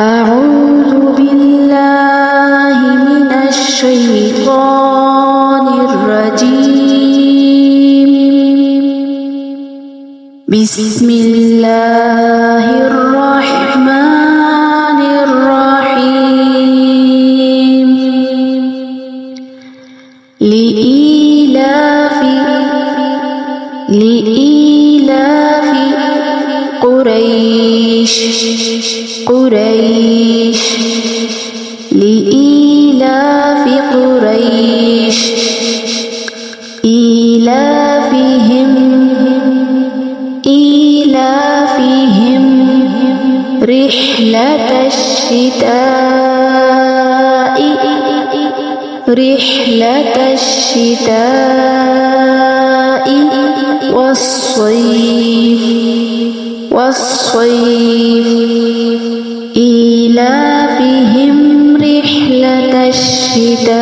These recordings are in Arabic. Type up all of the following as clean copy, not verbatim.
أعوذ بالله من الشيطان الرجيم. بسم الله الرحمن الرحيم. لإيلاف قريش لإيلاف قريش إيلافهم رحلة الشتاء والصيف إيلافهم رحلة الشتاء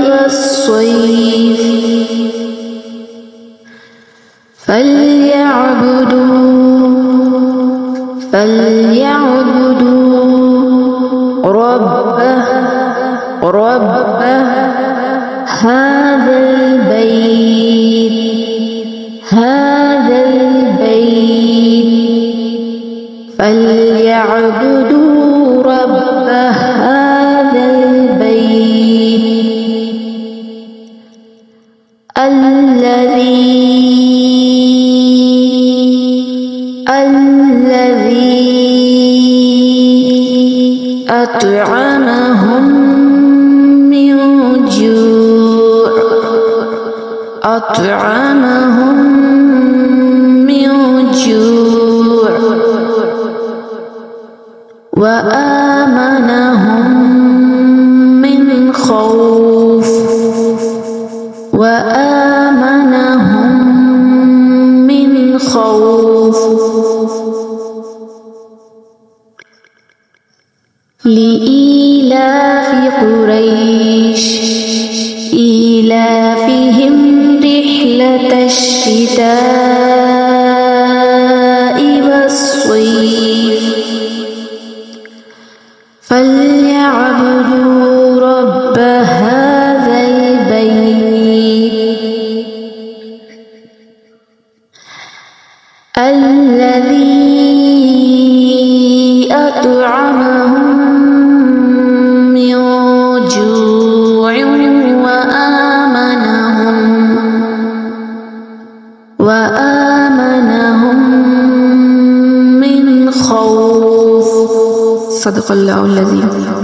والصيف فليعبدوا رب هذا البيت فليعبدوا رب هذا البيت الذي أطعمهم من جوع وآمنهم من خوف لإيلاف قريش إيلافهم رحلة الشتاء والصيف فليعبدوا رب هذا البيت الذي أطعمهم من جوع وآمنهم من خوف. صدق الله العظيم.